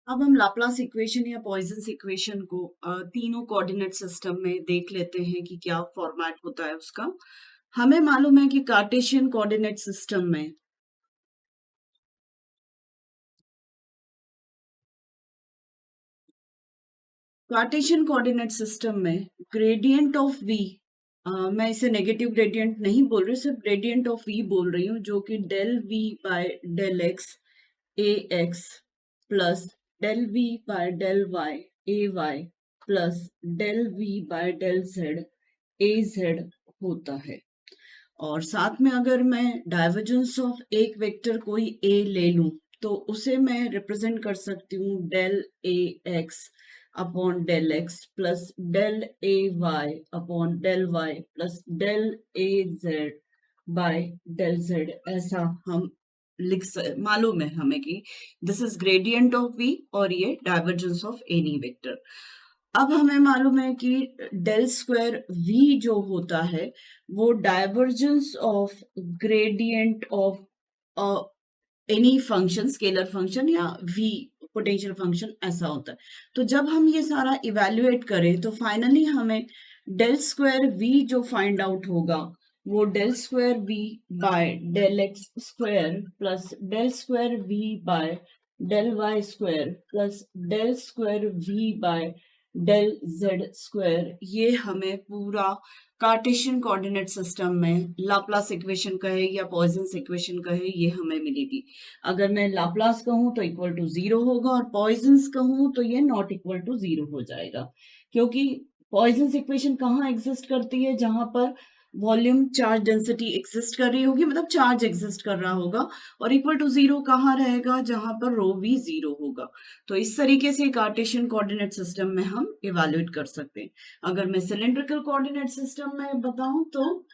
अब हम Laplace equation या पॉइजन्स इक्वेशन को तीनों कोऑर्डिनेट सिस्टम में देख लेते हैं कि क्या फॉर्मेट होता है उसका। हमें मालूम है कि कार्टेशियन कोऑर्डिनेट सिस्टम में ग्रेडियंट ऑफ v, मैं इसे नेगेटिव ग्रेडियंट नहीं बोल रही, सिर्फ ग्रेडियंट ऑफ v बोल रही हूँ, जो कि del v by del x A X plus del V by del Y A Y plus del V by del Z A Z होता है। और साथ में अगर मैं डाइवर्जेंस ऑफ एक वेक्टर कोई ए ले लूं तो उसे मैं रिप्रेजेंट कर सकती हूँ del A X upon del X plus del A Y upon del Y plus del A Z by del Z. ऐसा हम मालूम है हमें कि this is gradient of V और ये डाइवर्जेंस ऑफ एनी वेक्टर। अब हमें मालूम है कि डेल स्क्वायर वी जो होता है वो divergence of gradient of any function, scalar function या वी पोटेंशियल फंक्शन ऐसा होता है। तो जब हम ये सारा इवेल्युएट करें तो फाइनली हमें डेल स्क्वायर वी जो फाइंड आउट होगा वो del square V by del X square plus del square V by del Y square plus del square V by del Z square, ये हमें पूरा कार्टेशियन कोऑर्डिनेट सिस्टम में Laplace equation कहे या poisons equation कहे ये हमें मिलेगी। अगर मैं लाप्लास कहूँ तो इक्वल टू 0 होगा और पॉइजन्स कहूँ तो ये नॉट इक्वल टू 0 हो जाएगा, क्योंकि पॉइजन्स इक्वेशन कहाँ एग्जिस्ट करती है, जहां पर वॉल्यूम चार्ज डेंसिटी एग्जिस्ट कर रही होगी, मतलब चार्ज एग्जिस्ट कर रहा होगा। और इक्वल टू 0 कहाँ रहेगा, जहां पर रो भी 0 होगा। तो इस तरीके से कार्टेशियन कोऑर्डिनेट सिस्टम में हम इवेल्युएट कर सकते हैं। अगर मैं सिलेंड्रिकल कोऑर्डिनेट सिस्टम में बताऊं तो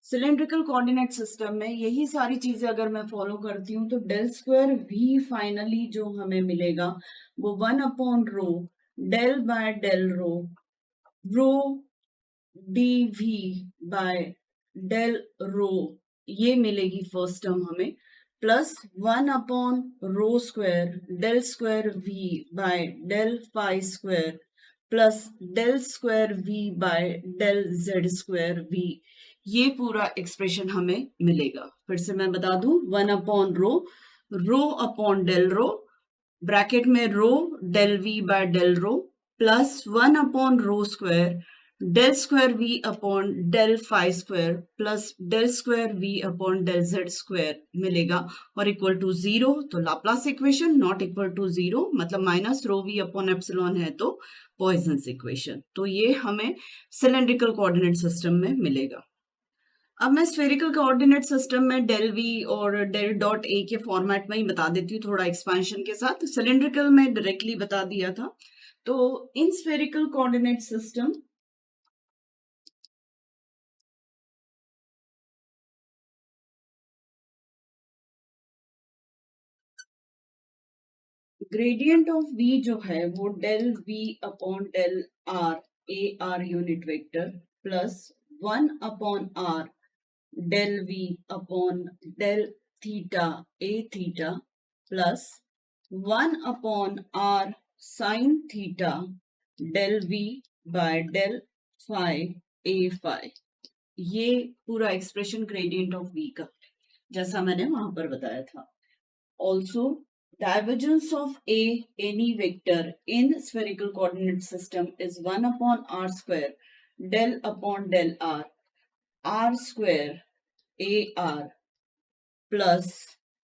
सिलेंड्रिकल कोऑर्डिनेट सिस्टम में यही सारी चीजें अगर मैं फॉलो करती हूँ तो डेल स्क्वायर वी फाइनली जो हमें मिलेगा वो 1 rho del by del rho D V by del rho, ये मिलेगी फर्स्ट टर्म हमें, plus 1 rho square V by del phi square plus del square V by del Z square V, ये पूरा expression हमें मिलेगा। फिर से मैं बता दूं, 1 rho upon del rho, bracket में rho del V by del rho plus 1 rho square V upon del phi square plus del square V upon del Z square मिलेगा और इक्वल टू 0। तो Laplace equation not equal to 0 मतलब minus rho V upon epsilon है तो poisons equation. तो ये हमें cylindrical coordinate system में मिलेगा। अब मैं स्फेरिकल कोऑर्डिनेट सिस्टम में डेल वी और डेल डॉट ए के फॉर्मेट में ही बता देती हूँ थोड़ा एक्सपेंशन के साथ। सिलेंड्रिकल में डायरेक्टली बता दिया था। तो in spherical coordinate system gradient of v जो है वो del v upon del r A R unit vector plus 1 upon r del v upon del theta A theta plus 1 upon r sine theta del v by del phi A phi, ये पूरा expression gradient of v का जैसा मैंने वहां पर बताया था। Also, divergence of any vector in spherical coordinate system is 1 upon r square del upon del r square ar plus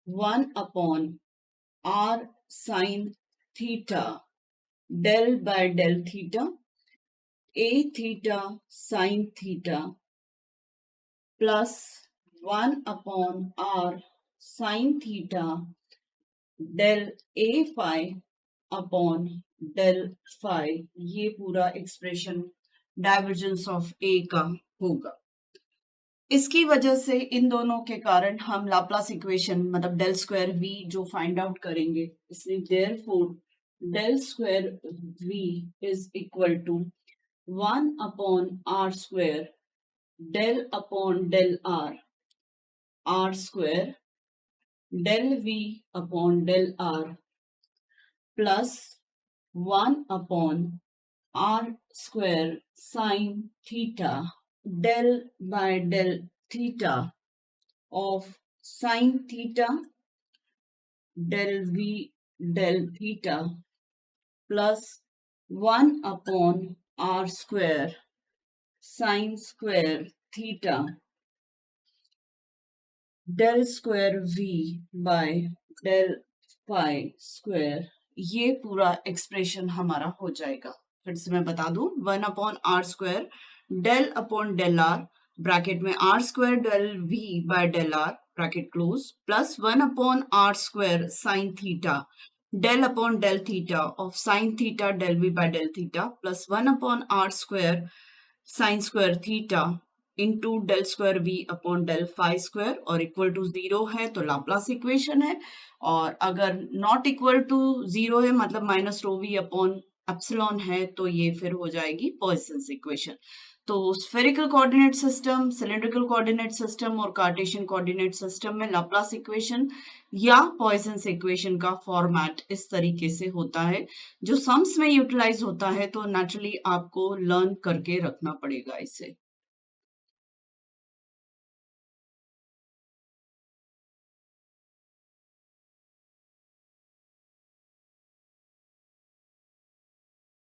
1 upon r sin theta del by del theta a theta sin theta plus 1 upon r sin theta del A phi upon del phi, ये पूरा expression divergence of ए का होगा। इसकी वजह से इन दोनों के कारण हम लाप्लास इक्वेशन मतलब डेल स्क्वायर वी जो फाइंड आउट करेंगे, इसलिए therefore del square V is equal to 1 upon r square del upon del r square del v upon del r plus 1 upon r square sine theta del by del theta of sine theta del v del theta plus 1 upon r square sine square theta del square v by del phi square, ये पूरा expression हमारा हो जाएगा। फिर से मैं बता दूं, 1 upon R square del upon del R bracket में R square del V by del R bracket close plus 1 upon R square sine theta del upon del theta of sine theta del v by del theta plus 1 upon r square sine square theta into del square v upon del phi square और equal to 0 है तो Laplace equation है, और अगर not equal to 0 है मतलब minus rho V upon epsilon है तो ये फिर हो जाएगी पॉइसन्स इक्वेशन। तो spherical coordinate system, cylindrical coordinate system और कार्टेशियन कोऑर्डिनेट सिस्टम में लाप्लास इक्वेशन या पॉइसन्स इक्वेशन का फॉर्मेट इस तरीके से होता है, जो सम्स में यूटिलाइज होता है, तो नेचुरली आपको लर्न करके रखना पड़ेगा इसे।